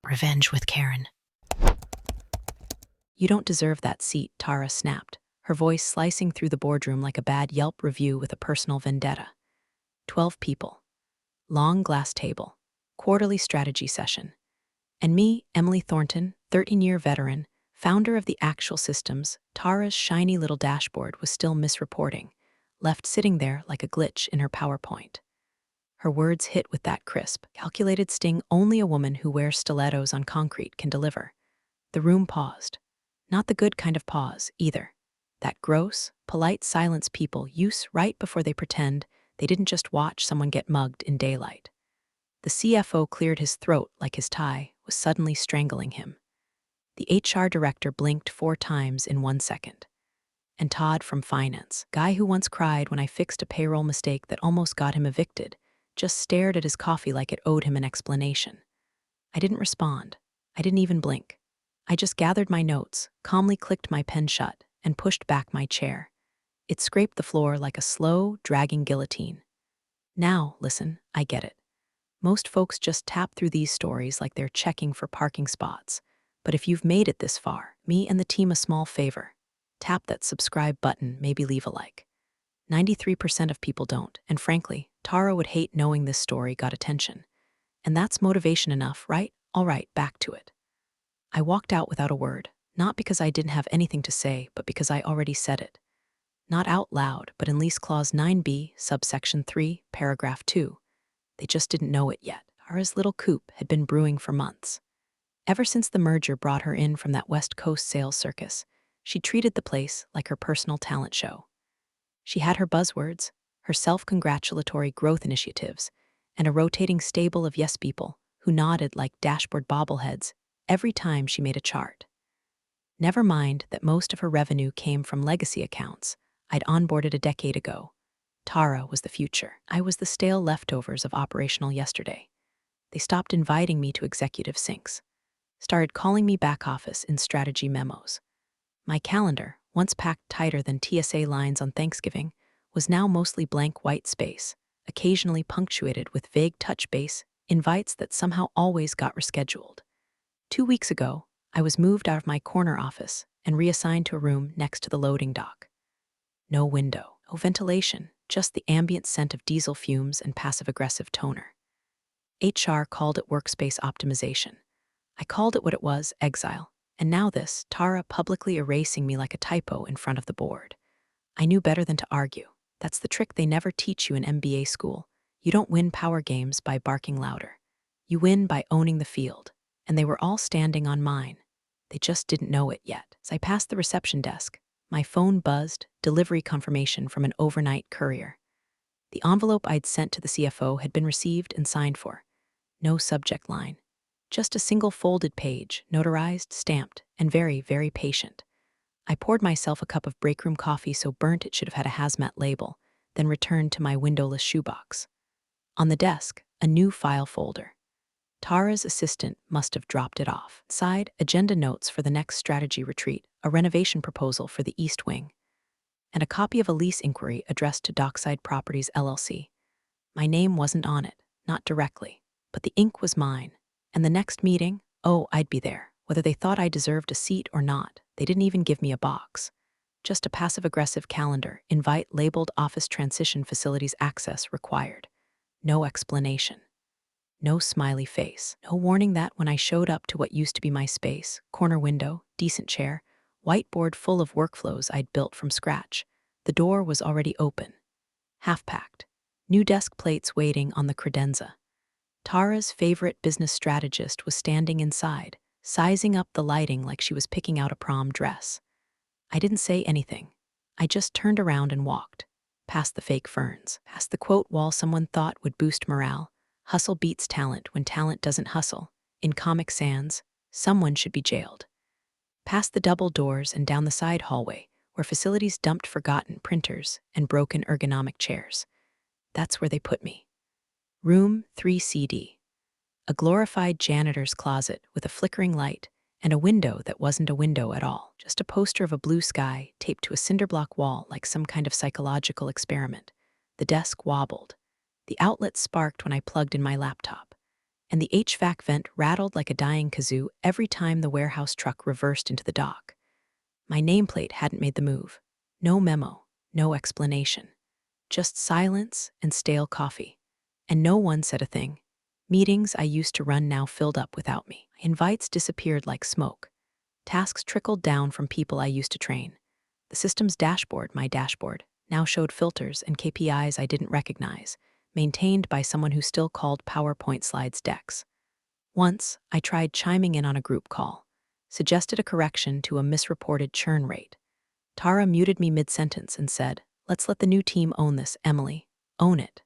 Revenge with Karen. You don't deserve that seat, Tara snapped, her voice slicing through the boardroom like a bad Yelp review with a personal vendetta. 12 people. Long glass table. Quarterly strategy session. And me, Emily Thornton, 13-year veteran, founder of the actual systems, Tara's shiny little dashboard was still misreporting, left sitting there like a glitch in her PowerPoint. Her words hit with that crisp, calculated sting only a woman who wears stilettos on concrete can deliver. The room paused. Not the good kind of pause, either. That gross, polite silence people use right before they pretend they didn't just watch someone get mugged in daylight. The CFO cleared his throat like his tie was suddenly strangling him. The HR director blinked 4 times in 1 second. And Todd from finance, guy who once cried when I fixed a payroll mistake that almost got him evicted, just stared at his coffee like it owed him an explanation. I didn't respond. I didn't even blink. I just gathered my notes, calmly clicked my pen shut, and pushed back my chair. It scraped the floor like a slow, dragging guillotine. Now, listen, I get it. Most folks just tap through these stories like they're checking for parking spots. But if you've made it this far, me and the team a small favor. Tap that subscribe button, maybe leave a like. 93% of people don't, and frankly, Tara would hate knowing this story got attention. And that's motivation enough, right? All right, back to it. I walked out without a word, not because I didn't have anything to say, but because I already said it. Not out loud, but in Lease Clause 9b, subsection 3, paragraph 2. They just didn't know it yet. Tara's little coup had been brewing for months. Ever since the merger brought her in from that West Coast sales circus, she treated the place like her personal talent show. She had her buzzwords, her self-congratulatory growth initiatives, and a rotating stable of yes people who nodded like dashboard bobbleheads every time she made a chart. Never mind that most of her revenue came from legacy accounts I'd onboarded a decade ago. Tara was the future. I was the stale leftovers of operational yesterday. They stopped inviting me to executive syncs, started calling me back office in strategy memos. My calendar, once packed tighter than TSA lines on Thanksgiving, was now mostly blank white space, occasionally punctuated with vague touch base invites that somehow always got rescheduled. 2 weeks ago, I was moved out of my corner office and reassigned to a room next to the loading dock. No window, no ventilation, just the ambient scent of diesel fumes and passive-aggressive toner. HR called it workspace optimization. I called it what it was, exile. And now this, Tara publicly erasing me like a typo in front of the board. I knew better than to argue. That's the trick they never teach you in MBA school. You don't win power games by barking louder. You win by owning the field. And they were all standing on mine. They just didn't know it yet. As I passed the reception desk, my phone buzzed, delivery confirmation from an overnight courier. The envelope I'd sent to the CFO had been received and signed for. No subject line. Just a single folded page, notarized, stamped, and very, very patient. I poured myself a cup of breakroom coffee so burnt it should have had a hazmat label, then returned to my windowless shoebox. On the desk, a new file folder. Tara's assistant must have dropped it off. Side, agenda notes for the next strategy retreat, a renovation proposal for the East Wing, and a copy of a lease inquiry addressed to Dockside Properties LLC. My name wasn't on it, not directly, but the ink was mine. And the next meeting, oh, I'd be there. Whether they thought I deserved a seat or not, they didn't even give me a box. Just a passive-aggressive calendar, invite labeled office transition facilities access required. No explanation. No smiley face. No warning that when I showed up to what used to be my space, corner window, decent chair, whiteboard full of workflows I'd built from scratch, the door was already open. Half-packed. New desk plates waiting on the credenza. Tara's favorite business strategist was standing inside, sizing up the lighting like she was picking out a prom dress. I didn't say anything. I just turned around and walked, past the fake ferns, past the quote wall someone thought would boost morale. Hustle beats talent when talent doesn't hustle. In Comic Sans, someone should be jailed. Past the double doors and down the side hallway, where facilities dumped forgotten printers and broken ergonomic chairs. That's where they put me. Room 3CD. A glorified janitor's closet with a flickering light and a window that wasn't a window at all. Just a poster of a blue sky taped to a cinderblock wall like some kind of psychological experiment. The desk wobbled. The outlet sparked when I plugged in my laptop. and the HVAC vent rattled like a dying kazoo every time the warehouse truck reversed into the dock. My nameplate hadn't made the move. No memo, no explanation. Just silence and stale coffee. And no one said a thing. Meetings I used to run now filled up without me. Invites disappeared like smoke. Tasks trickled down from people I used to train. The system's dashboard, my dashboard, now showed filters and KPIs I didn't recognize, maintained by someone who still called PowerPoint slides decks. Once, I tried chiming in on a group call, suggested a correction to a misreported churn rate. Tara muted me mid-sentence and said, "Let's let the new team own this, Emily. Own it."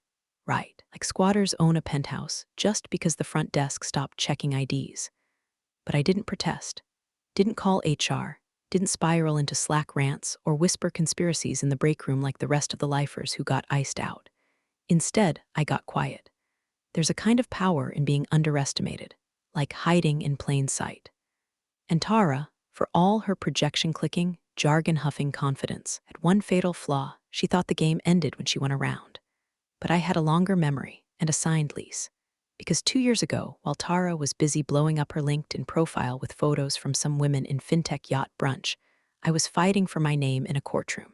Right, like squatters own a penthouse just because the front desk stopped checking IDs. But I didn't protest, didn't call HR, didn't spiral into Slack rants or whisper conspiracies in the break room like the rest of the lifers who got iced out. Instead, I got quiet. There's a kind of power in being underestimated, like hiding in plain sight. And Tara, for all her projection-clicking, jargon-huffing confidence, had one fatal flaw: she thought the game ended when she went around. But I had a longer memory and a signed lease. Because 2 years ago, while Tara was busy blowing up her LinkedIn profile with photos from some women in fintech yacht brunch, I was fighting for my name in a courtroom.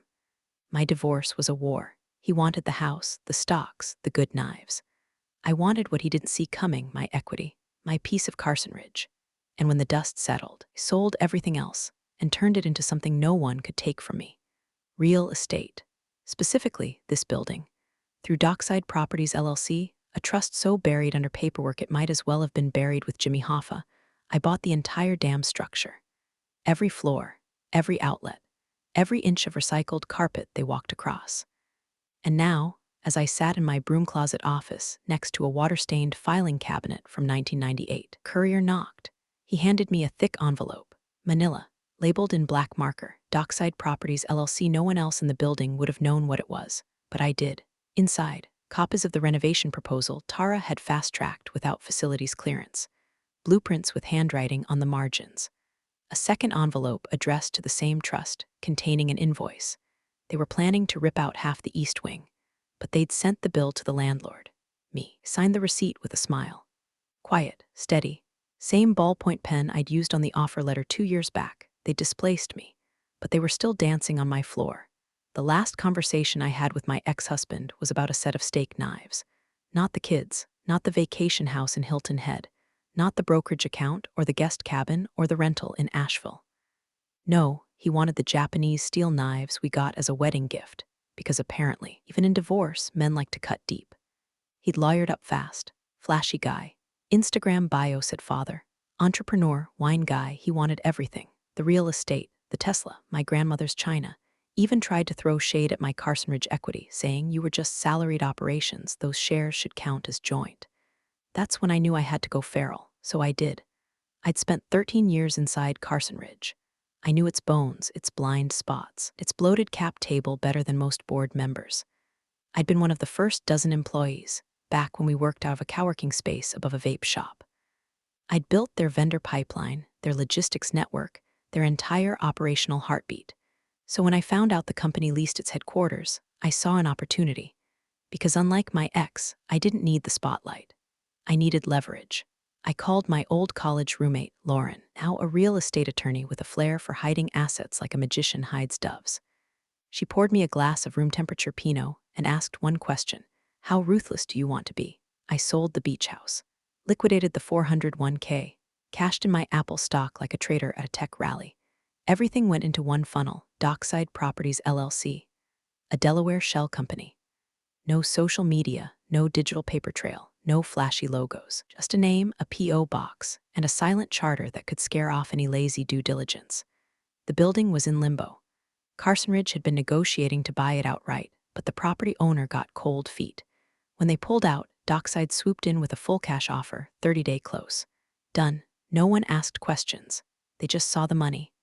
My divorce was a war. He wanted the house, the stocks, the good knives. I wanted what he didn't see coming: my equity, my piece of Carson Ridge. And when the dust settled, I sold everything else and turned it into something no one could take from me: real estate. Specifically, this building. Through Dockside Properties LLC, a trust so buried under paperwork it might as well have been buried with Jimmy Hoffa, I bought the entire damn structure. Every floor, every outlet, every inch of recycled carpet they walked across. And now, as I sat in my broom closet office next to a water-stained filing cabinet from 1998, courier knocked. He handed me a thick envelope, manila, labeled in black marker, Dockside Properties LLC. No one else in the building would have known what it was, but I did. Inside, copies of the renovation proposal Tara had fast-tracked without facilities clearance, blueprints with handwriting on the margins, a second envelope addressed to the same trust containing an invoice. They were planning to rip out half the east wing, but they'd sent the bill to the landlord. Me signed the receipt with a smile. Quiet, steady, same ballpoint pen I'd used on the offer letter 2 years back. They displaced me, but they were still dancing on my floor. The last conversation I had with my ex-husband was about a set of steak knives. Not the kids, not the vacation house in Hilton Head, not the brokerage account or the guest cabin or the rental in Asheville. No, he wanted the Japanese steel knives we got as a wedding gift, because apparently, even in divorce, men like to cut deep. He'd lawyered up fast, flashy guy. Instagram bio said father, entrepreneur, wine guy. He wanted everything: the real estate, the Tesla, my grandmother's china. Even tried to throw shade at my Carson Ridge equity, saying you were just salaried operations, those shares should count as joint. That's when I knew I had to go feral, so I did. I'd spent 13 years inside Carson Ridge. I knew its bones, its blind spots, its bloated cap table better than most board members. I'd been one of the first dozen employees, back when we worked out of a coworking space above a vape shop. I'd built their vendor pipeline, their logistics network, their entire operational heartbeat. So when I found out the company leased its headquarters, I saw an opportunity. Because unlike my ex, I didn't need the spotlight. I needed leverage. I called my old college roommate, Lauren, now a real estate attorney with a flair for hiding assets like a magician hides doves. She poured me a glass of room temperature Pinot and asked one question: how ruthless do you want to be? I sold the beach house, liquidated the 401k, cashed in my Apple stock like a trader at a tech rally. Everything went into one funnel: Dockside Properties LLC, a Delaware shell company. No social media, no digital paper trail, no flashy logos, just a name, a P.O. box, and a silent charter that could scare off any lazy due diligence. The building was in limbo. Carson Ridge had been negotiating to buy it outright, but the property owner got cold feet. When they pulled out, Dockside swooped in with a full cash offer, 30-day close. Done. No one asked questions. They just saw the money.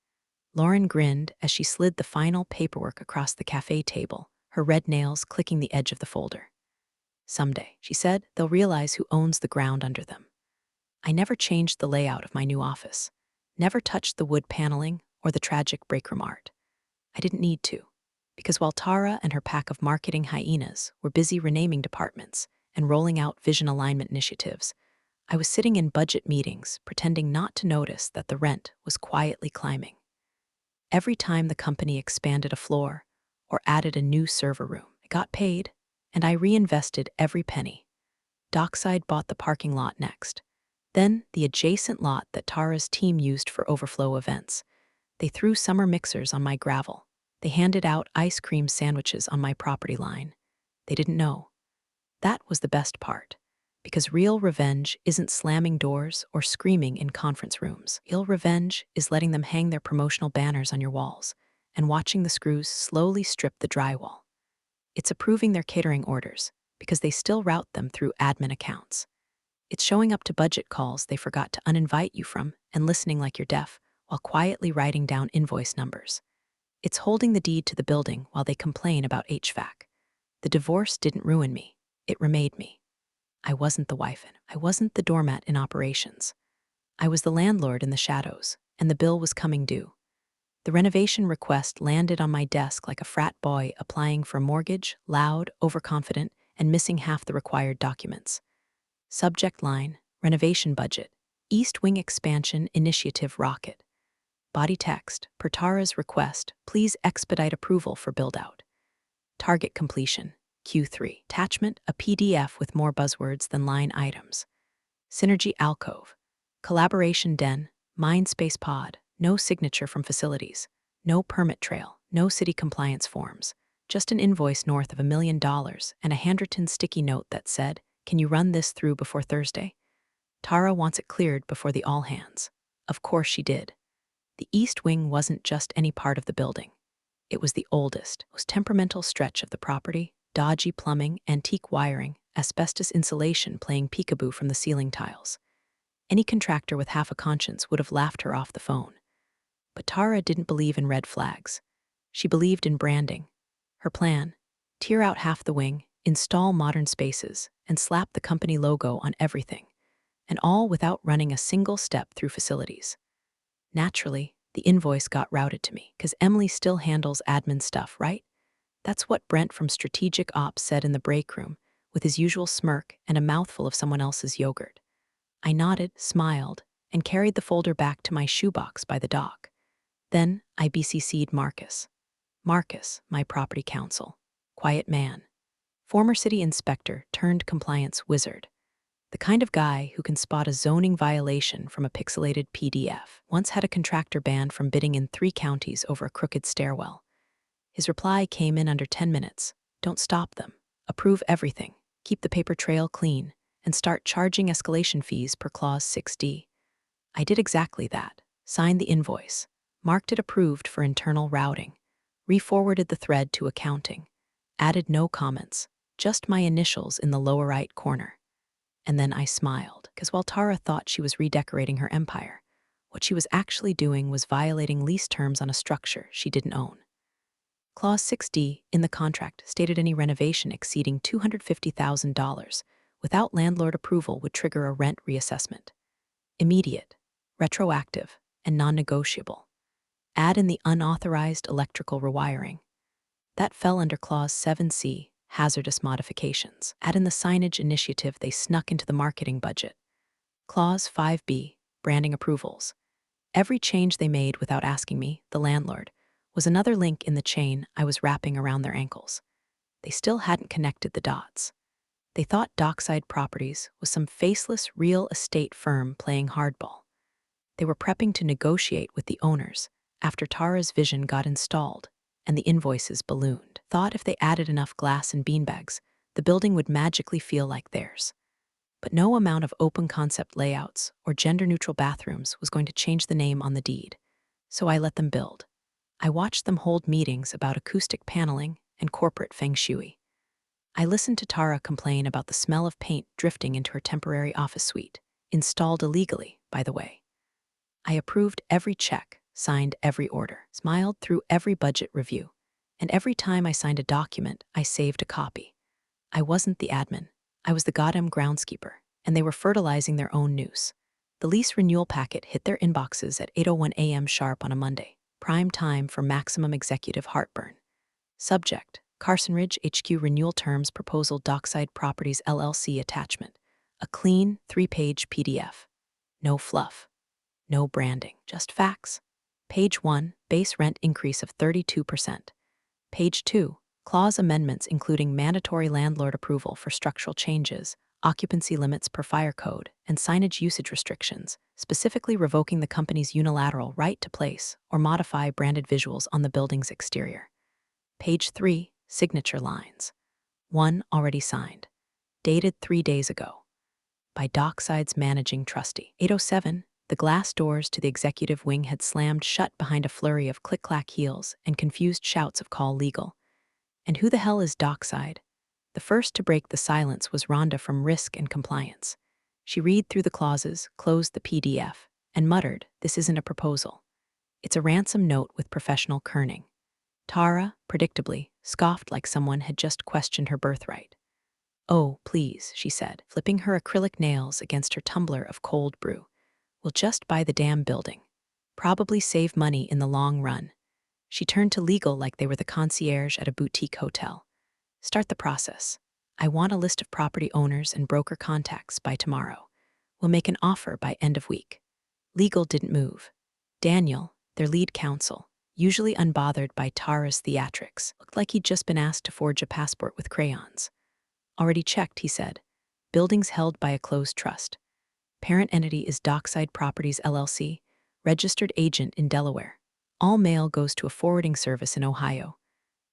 Lauren grinned as she slid the final paperwork across the cafe table, her red nails clicking the edge of the folder. Someday, she said, they'll realize who owns the ground under them. I never changed the layout of my new office, never touched the wood paneling or the tragic breakroom art. I didn't need to, because while Tara and her pack of marketing hyenas were busy renaming departments and rolling out vision alignment initiatives, I was sitting in budget meetings, pretending not to notice that the rent was quietly climbing. Every time the company expanded a floor or added a new server room, I got paid, and I reinvested every penny. Dockside bought the parking lot next, then the adjacent lot that Tara's team used for overflow events. They threw summer mixers on my gravel. They handed out ice cream sandwiches on my property line. They didn't know. That was the best part. Because real revenge isn't slamming doors or screaming in conference rooms. Real revenge is letting them hang their promotional banners on your walls and watching the screws slowly strip the drywall. It's approving their catering orders because they still route them through admin accounts. It's showing up to budget calls they forgot to uninvite you from and listening like you're deaf while quietly writing down invoice numbers. It's holding the deed to the building while they complain about HVAC. The divorce didn't ruin me. It remade me. I wasn't the wife I wasn't the doormat in operations. I was the landlord in the shadows, and the bill was coming due. The renovation request landed on my desk like a frat boy applying for a mortgage, loud, overconfident, and missing half the required documents. Subject line, renovation budget, East Wing expansion initiative rocket. Body text, per Tara's request, please expedite approval for build-out. Target completion, Q3. Attachment, a PDF with more buzzwords than line items. Synergy alcove. Collaboration den, Mindspace pod, no signature from facilities, no permit trail, no city compliance forms, just an invoice north of $1 million and a handwritten sticky note that said, "Can you run this through before Thursday?" Tara wants it cleared before the all-hands. Of course she did. The East Wing wasn't just any part of the building. It was the oldest, most temperamental stretch of the property, dodgy plumbing, antique wiring, asbestos insulation playing peekaboo from the ceiling tiles. Any contractor with half a conscience would have laughed her off the phone. But Tara didn't believe in red flags. She believed in branding. Her plan, tear out half the wing, install modern spaces, and slap the company logo on everything, and all without running a single step through facilities. Naturally, the invoice got routed to me, because Emily still handles admin stuff, right? That's what Brent from Strategic Ops said in the break room, with his usual smirk and a mouthful of someone else's yogurt. I nodded, smiled, and carried the folder back to my shoebox by the dock. Then I BCC'd Marcus. Marcus, my property counsel. Quiet man. Former city inspector turned compliance wizard. The kind of guy who can spot a zoning violation from a pixelated PDF. Once had a contractor banned from bidding in 3 counties over a crooked stairwell. His reply came in under 10 minutes. Don't stop them. Approve everything. Keep the paper trail clean. And start charging escalation fees per Clause 6D. I did exactly that. Signed the invoice. Marked it approved for internal routing. Re-forwarded the thread to accounting. Added no comments. Just my initials in the lower right corner. And then I smiled, because while Tara thought she was redecorating her empire, what she was actually doing was violating lease terms on a structure she didn't own. Clause 6D in the contract stated any renovation exceeding $250,000 without landlord approval would trigger a rent reassessment. Immediate, retroactive, and non-negotiable. Add in the unauthorized electrical rewiring. That fell under Clause 7C, hazardous modifications. Add in the signage initiative they snuck into the marketing budget. Clause 5B, branding approvals. Every change they made without asking me, the landlord, was another link in the chain I was wrapping around their ankles. They still hadn't connected the dots. They thought Dockside Properties was some faceless real estate firm playing hardball. They were prepping to negotiate with the owners after Tara's vision got installed and the invoices ballooned. Thought if they added enough glass and beanbags, the building would magically feel like theirs. But no amount of open concept layouts or gender-neutral bathrooms was going to change the name on the deed. So I let them build. I watched them hold meetings about acoustic paneling and corporate feng shui. I listened to Tara complain about the smell of paint drifting into her temporary office suite, installed illegally, by the way. I approved every check, signed every order, smiled through every budget review, and every time I signed a document, I saved a copy. I wasn't the admin. I was the goddamn groundskeeper, and they were fertilizing their own noose. The lease renewal packet hit their inboxes at 8:01 a.m. sharp on a Monday, prime time for maximum executive heartburn. Subject, Carson Ridge HQ renewal terms proposal Dockside Properties LLC attachment. A clean, 3-page PDF. No fluff. No branding. Just facts. Page 1, base rent increase of 32%. Page 2, clause amendments including mandatory landlord approval for structural changes, occupancy limits per fire code, and signage usage restrictions, specifically revoking the company's unilateral right to place or modify branded visuals on the building's exterior. Page 3, signature lines. 1 already signed. Dated 3 days ago. By Dockside's managing trustee. 807, the glass doors to the executive wing had slammed shut behind a flurry of click-clack heels and confused shouts of call legal. And who the hell is Dockside? The first to break the silence was Rhonda from Risk and Compliance. She read through the clauses, closed the PDF, and muttered, "This isn't a proposal. It's a ransom note with professional kerning." Tara, predictably, scoffed like someone had just questioned her birthright. "Oh, please," she said, flipping her acrylic nails against her tumbler of cold brew. "We'll just buy the damn building. Probably save money in the long run." She turned to legal like they were the concierge at a boutique hotel. "Start the process. I want a list of property owners and broker contacts by tomorrow. We'll make an offer by end of week." Legal didn't move. Daniel, their lead counsel, usually unbothered by Tara's theatrics, looked like he'd just been asked to forge a passport with crayons. "Already checked," he said. "Buildings held by a closed trust. Parent entity is Dockside Properties LLC, registered agent in Delaware. All mail goes to a forwarding service in Ohio."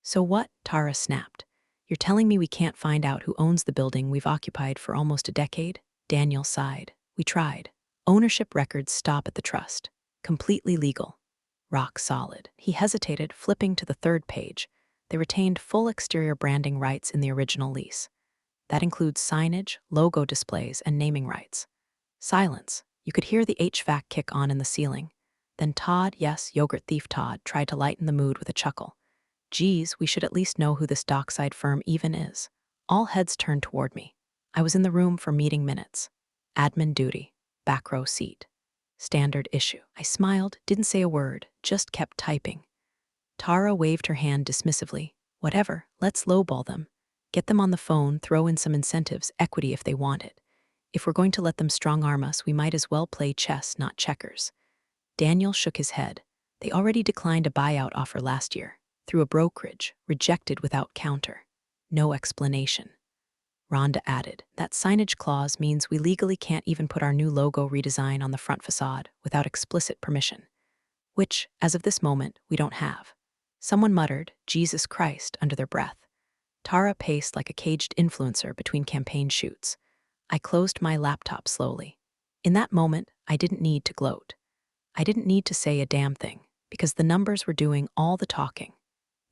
"So what?" Tara snapped. "You're telling me we can't find out who owns the building we've occupied for almost a decade?" Daniel sighed. "We tried. Ownership records stop at the trust. Completely legal. Rock solid." He hesitated, flipping to the 3rd page. They retained full exterior branding rights in the original lease. That includes signage, logo displays, and naming rights. Silence. You could hear the HVAC kick on in the ceiling. Then Todd, yes, yogurt thief Todd, tried to lighten the mood with a chuckle. "Geez, we should at least know who this Dockside firm even is." All heads turned toward me. I was in the room for meeting minutes. Admin duty. Back row seat. Standard issue. I smiled, didn't say a word, just kept typing. Tara waved her hand dismissively. "Whatever, let's lowball them. Get them on the phone, throw in some incentives, equity if they want it. If we're going to let them strong-arm us, we might as well play chess, not checkers." Daniel shook his head. "They already declined a buyout offer last year, through a brokerage, rejected without counter. No explanation." Rhonda added, "That signage clause means we legally can't even put our new logo redesign on the front facade without explicit permission. Which, as of this moment, we don't have." Someone muttered, "Jesus Christ," under their breath. Tara paced like a caged influencer between campaign shoots. I closed my laptop slowly. In that moment, I didn't need to gloat. I didn't need to say a damn thing, because the numbers were doing all the talking.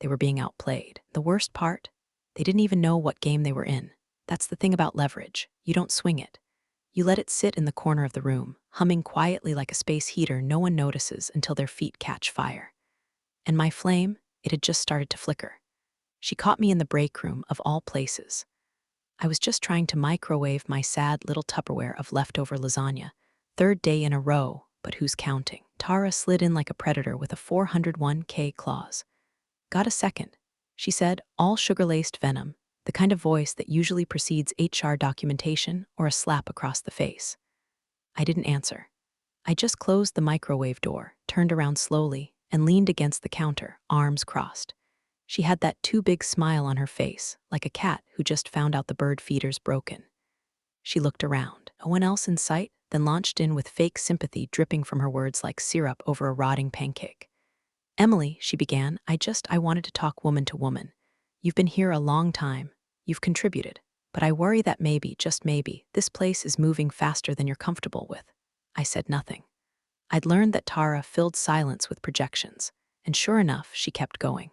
They were being outplayed. The worst part? They didn't even know what game they were in. That's the thing about leverage. You don't swing it. You let it sit in the corner of the room, humming quietly like a space heater no one notices until their feet catch fire. And my flame, it had just started to flicker. She caught me in the break room, of all places. I was just trying to microwave my sad little Tupperware of leftover lasagna. 3rd day in a row, but who's counting? Tara slid in like a predator with a 401k clause. "Got a second?" she said, all sugar-laced venom, the kind of voice that usually precedes HR documentation or a slap across the face. I didn't answer. I just closed the microwave door, turned around slowly, and leaned against the counter, arms crossed. She had that too big smile on her face, like a cat who just found out the bird feeder's broken. She looked around. No one else in sight, then launched in with fake sympathy dripping from her words like syrup over a rotting pancake. "Emily," she began, I wanted to talk woman to woman. You've been here a long time. You've contributed. But I worry that maybe, just maybe, this place is moving faster than you're comfortable with." I said nothing. I'd learned that Tara filled silence with projections, and sure enough, she kept going.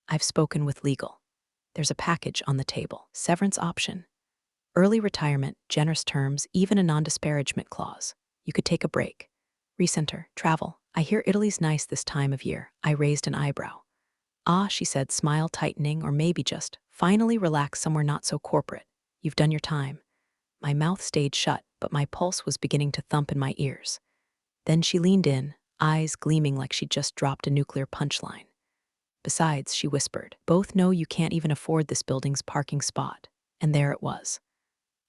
"I've spoken with legal. There's a package on the table. Severance option. Early retirement, generous terms, even a non-disparagement clause. You could take a break. Recenter, travel. I hear Italy's nice this time of year." I raised an eyebrow. "Ah," she said, smile tightening, "or maybe just, finally relax somewhere not so corporate. You've done your time." My mouth stayed shut, but my pulse was beginning to thump in my ears. Then she leaned in, eyes gleaming like she'd just dropped a nuclear punchline. "Besides," she whispered, "both know you can't even afford this building's parking spot." And there it was.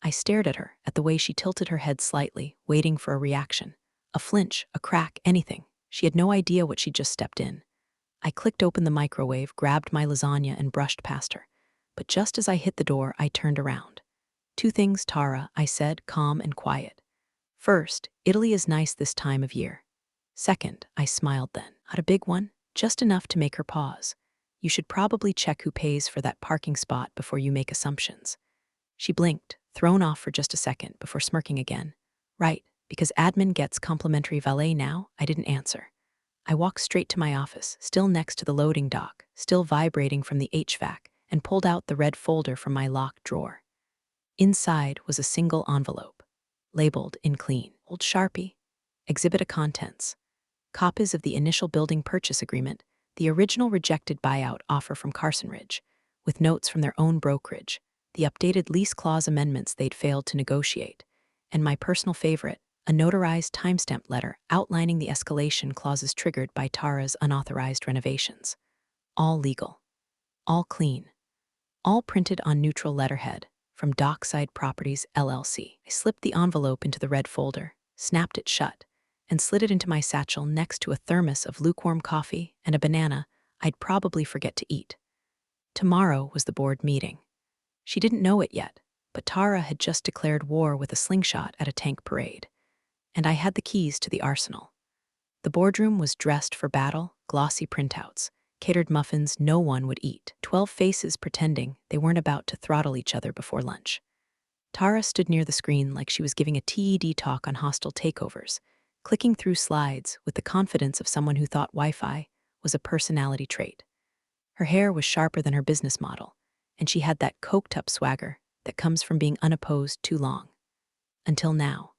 I stared at her, at the way she tilted her head slightly, waiting for a reaction. A flinch, a crack, anything. She had no idea what she'd just stepped in. I clicked open the microwave, grabbed my lasagna, and brushed past her. But just as I hit the door, I turned around. "Two things, Tara," I said, calm and quiet. "First, Italy is nice this time of year. Second," I smiled then. "Not a big one, just enough to make her pause. You should probably check who pays for that parking spot before you make assumptions." She blinked, thrown off for just a second, before smirking again. "Right, because admin gets complimentary valet now?" I didn't answer. I walked straight to my office, still next to the loading dock, still vibrating from the HVAC, and pulled out the red folder from my locked drawer. Inside was a single envelope, labeled in clean, old Sharpie, Exhibit A contents. Copies of the initial building purchase agreement, the original rejected buyout offer from Carson Ridge, with notes from their own brokerage, the updated lease clause amendments they'd failed to negotiate, and my personal favorite, a notarized timestamp letter outlining the escalation clauses triggered by Tara's unauthorized renovations. All legal. All clean. All printed on neutral letterhead from Dockside Properties, LLC. I slipped the envelope into the red folder, snapped it shut, and slid it into my satchel next to a thermos of lukewarm coffee and a banana I'd probably forget to eat. Tomorrow was the board meeting. She didn't know it yet, but Tara had just declared war with a slingshot at a tank parade, and I had the keys to the arsenal. The boardroom was dressed for battle, glossy printouts, catered muffins no one would eat, 12 faces pretending they weren't about to throttle each other before lunch. Tara stood near the screen like she was giving a TED talk on hostile takeovers, clicking through slides with the confidence of someone who thought Wi-Fi was a personality trait. Her hair was sharper than her business model, and she had that coked-up swagger that comes from being unopposed too long. Until now.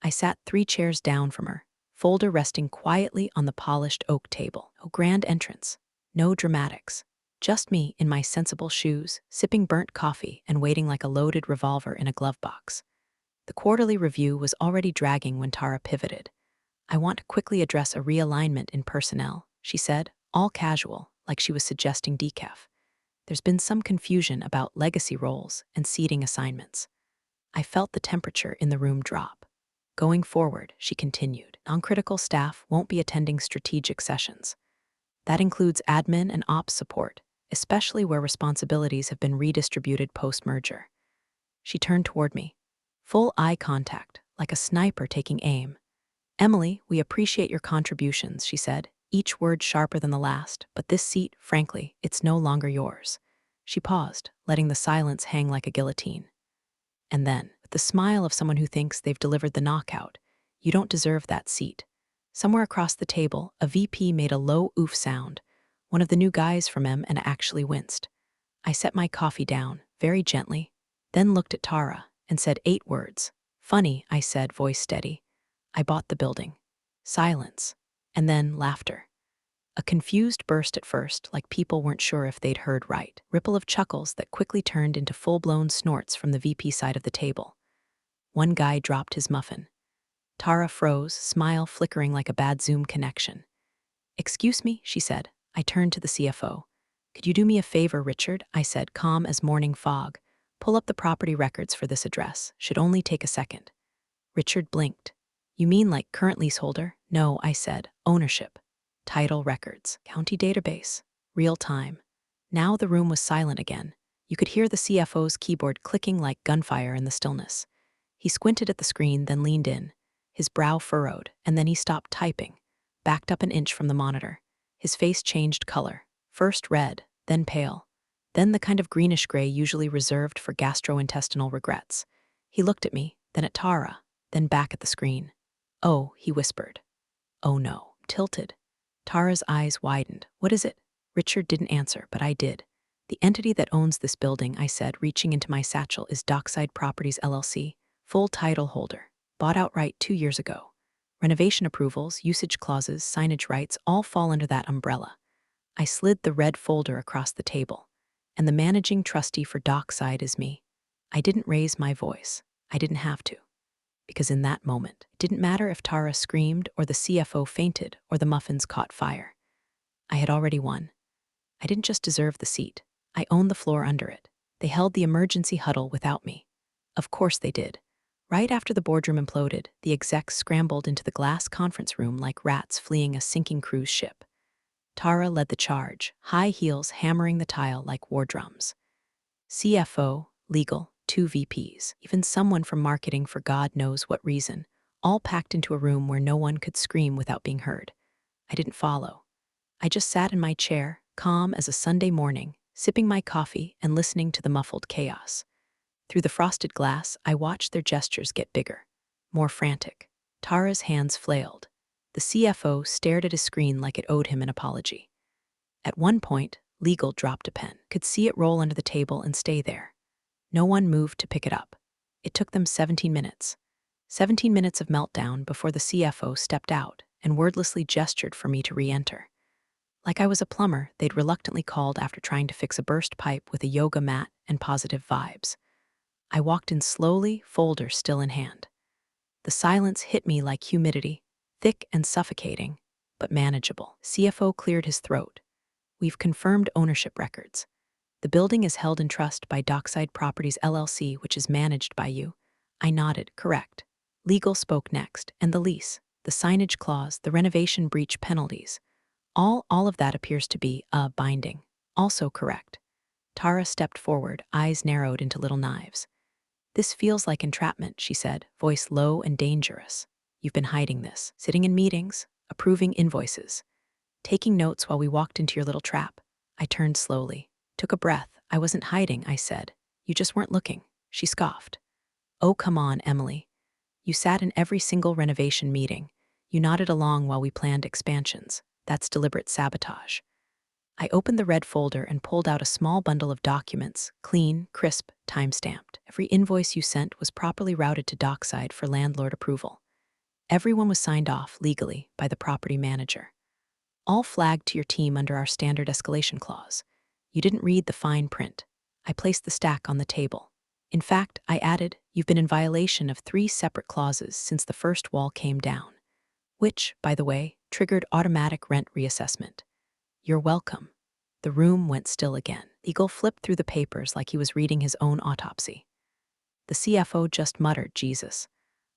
I sat 3 chairs down from her, folder resting quietly on the polished oak table. No grand entrance, no dramatics. Just me in my sensible shoes, sipping burnt coffee and waiting like a loaded revolver in a glove box. The quarterly review was already dragging when Tara pivoted. "I want to quickly address a realignment in personnel," she said, all casual, like she was suggesting decaf. "There's been some confusion about legacy roles and seating assignments." I felt the temperature in the room drop. "Going forward," she continued, "non-critical staff won't be attending strategic sessions. That includes admin and ops support, especially where responsibilities have been redistributed post-merger." She turned toward me. Full eye contact, like a sniper taking aim. "Emily, we appreciate your contributions," she said, each word sharper than the last, "but this seat, frankly, it's no longer yours." She paused, letting the silence hang like a guillotine. And then, with the smile of someone who thinks they've delivered the knockout, "You don't deserve that seat." Somewhere across the table, a VP made a low oof sound, one of the new guys from M, and actually winced. I set my coffee down, very gently, then looked at Tara and said 8 words. "Funny," I said, voice steady. "I bought the building." Silence. And then laughter. A confused burst at first, like people weren't sure if they'd heard right. Ripple of chuckles that quickly turned into full-blown snorts from the VP side of the table. One guy dropped his muffin. Tara froze, smile flickering like a bad Zoom connection. "Excuse me," she said. I turned to the CFO. "Could you do me a favor, Richard?" I said, calm as morning fog. "Pull up the property records for this address. Should only take a second." Richard blinked. "You mean like current leaseholder?" "No," I said. "Ownership. Title records. County database. Real time." Now the room was silent again. You could hear the CFO's keyboard clicking like gunfire in the stillness. He squinted at the screen, then leaned in. His brow furrowed, and then he stopped typing, backed up an inch from the monitor. His face changed color, first red, then pale, then the kind of greenish-gray usually reserved for gastrointestinal regrets. He looked at me, then at Tara, then back at the screen. "Oh," he whispered. "Oh no." Tilted. Tara's eyes widened. "What is it?" Richard didn't answer, but I did. "The entity that owns this building," I said, reaching into my satchel, "is Dockside Properties, LLC, full title holder, bought outright 2 years ago. Renovation approvals, usage clauses, signage rights all fall under that umbrella." I slid the red folder across the table. "And the managing trustee for Dockside is me." I didn't raise my voice. I didn't have to. Because in that moment, it didn't matter if Tara screamed or the CFO fainted or the muffins caught fire. I had already won. I didn't just deserve the seat. I owned the floor under it. They held the emergency huddle without me. Of course they did. Right after the boardroom imploded, the execs scrambled into the glass conference room like rats fleeing a sinking cruise ship. Tara led the charge, high heels hammering the tile like war drums. CFO, legal, 2 VPs, even someone from marketing for God knows what reason, all packed into a room where no one could scream without being heard. I didn't follow. I just sat in my chair, calm as a Sunday morning, sipping my coffee and listening to the muffled chaos. Through the frosted glass, I watched their gestures get bigger, more frantic. Tara's hands flailed. The CFO stared at his screen like it owed him an apology. At one point, legal dropped a pen, could see it roll under the table and stay there. No one moved to pick it up. It took them 17 minutes. 17 minutes of meltdown before the CFO stepped out and wordlessly gestured for me to re-enter. Like I was a plumber they'd reluctantly called after trying to fix a burst pipe with a yoga mat and positive vibes. I walked in slowly, folder still in hand. The silence hit me like humidity, thick and suffocating, but manageable. CFO cleared his throat. We've confirmed ownership records. The building is held in trust by Dockside Properties LLC, which is managed by you. I nodded, correct. Legal spoke next, and the lease, the signage clause, the renovation breach penalties. All of that appears to be binding. Also correct. Tara stepped forward, eyes narrowed into little knives. This feels like entrapment, she said, voice low and dangerous. You've been hiding this, sitting in meetings, approving invoices, taking notes while we walked into your little trap. I turned slowly, took a breath. I wasn't hiding, I said. You just weren't looking. She scoffed. Oh, come on, Emily. You sat in every single renovation meeting. You nodded along while we planned expansions. That's deliberate sabotage. I opened the red folder and pulled out a small bundle of documents, clean, crisp, time-stamped. Every invoice you sent was properly routed to Dockside for landlord approval. Everyone was signed off legally by the property manager. All flagged to your team under our standard escalation clause. You didn't read the fine print. I placed the stack on the table. In fact, I added, you've been in violation of 3 separate clauses since the first wall came down, which, by the way, triggered automatic rent reassessment. You're welcome. The room went still again. Eagle flipped through the papers like he was reading his own autopsy. The CFO just muttered, Jesus.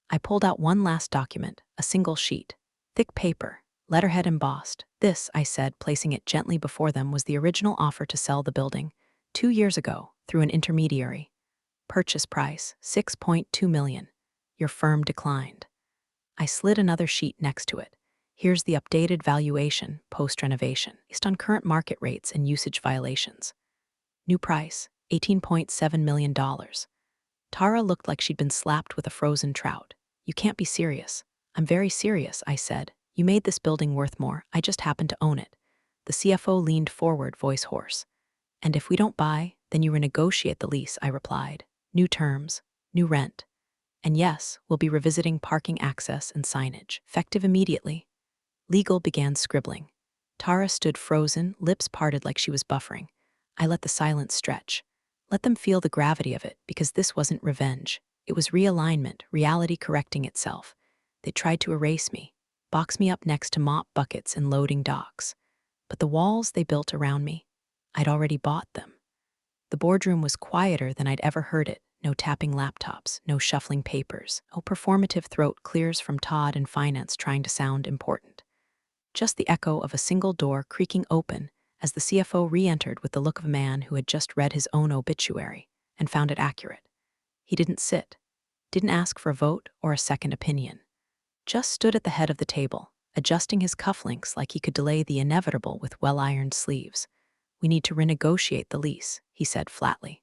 I pulled out one last document, a single sheet. Thick paper, letterhead embossed. This, I said, placing it gently before them, was the original offer to sell the building 2 years ago through an intermediary. Purchase price, $6.2 million. Your firm declined. I slid another sheet next to it. Here's the updated valuation post-renovation, based on current market rates and usage violations. New price, $18.7 million. Tara looked like she'd been slapped with a frozen trout. You can't be serious. I'm very serious, I said. You made this building worth more. I just happen to own it. The CFO leaned forward, voice hoarse. And if we don't buy, then you renegotiate the lease, I replied. New terms, new rent. And yes, we'll be revisiting parking access and signage, effective immediately. Legal began scribbling. Tara stood frozen, lips parted like she was buffering. I let the silence stretch. Let them feel the gravity of it, because this wasn't revenge. It was realignment, reality correcting itself. They tried to erase me, box me up next to mop buckets and loading docks. But the walls they built around me, I'd already bought them. The boardroom was quieter than I'd ever heard it. No tapping laptops, no shuffling papers. No performative throat clears from Todd in finance trying to sound important. Just the echo of a single door creaking open as the CFO re-entered with the look of a man who had just read his own obituary and found it accurate. He didn't sit, didn't ask for a vote or a second opinion. Just stood at the head of the table, adjusting his cufflinks like he could delay the inevitable with well-ironed sleeves. We need to renegotiate the lease, he said flatly.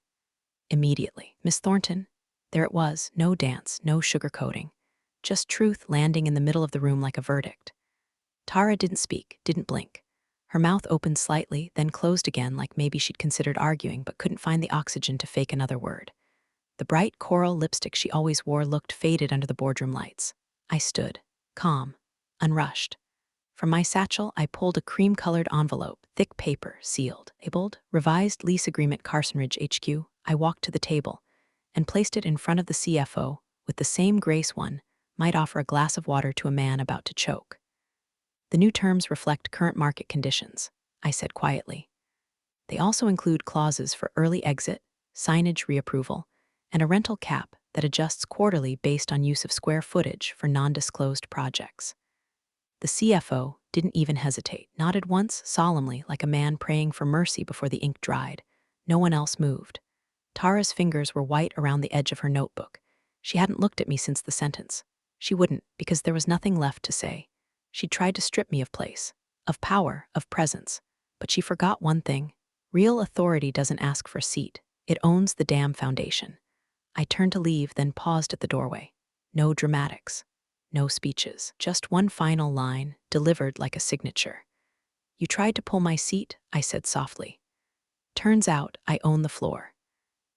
Immediately. Miss Thornton. There it was, no dance, no sugarcoating. Just truth landing in the middle of the room like a verdict. Tara didn't speak, didn't blink. Her mouth opened slightly, then closed again like maybe she'd considered arguing but couldn't find the oxygen to fake another word. The bright coral lipstick she always wore looked faded under the boardroom lights. I stood, calm, unrushed. From my satchel, I pulled a cream-colored envelope, thick paper, sealed, labeled, Revised Lease Agreement Carson Ridge HQ. I walked to the table and placed it in front of the CFO with the same grace one might offer a glass of water to a man about to choke. The new terms reflect current market conditions, I said quietly. They also include clauses for early exit, signage reapproval, and a rental cap that adjusts quarterly based on use of square footage for non-disclosed projects. The CFO didn't even hesitate, nodded once solemnly like a man praying for mercy before the ink dried. No one else moved. Tara's fingers were white around the edge of her notebook. She hadn't looked at me since the sentence. She wouldn't, because there was nothing left to say. She tried to strip me of place, of power, of presence. But she forgot one thing. Real authority doesn't ask for a seat. It owns the damn foundation. I turned to leave, then paused at the doorway. No dramatics. No speeches. Just one final line, delivered like a signature. "You tried to pull my seat," I said softly. "Turns out I own the floor."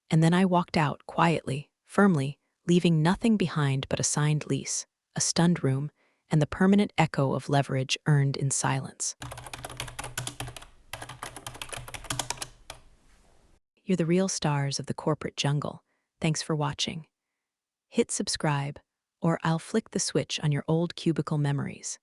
And then I walked out quietly, firmly, leaving nothing behind but a signed lease, a stunned room, and the permanent echo of leverage earned in silence. You're the real stars of the corporate jungle. Thanks for watching. Hit subscribe, or I'll flick the switch on your old cubicle memories.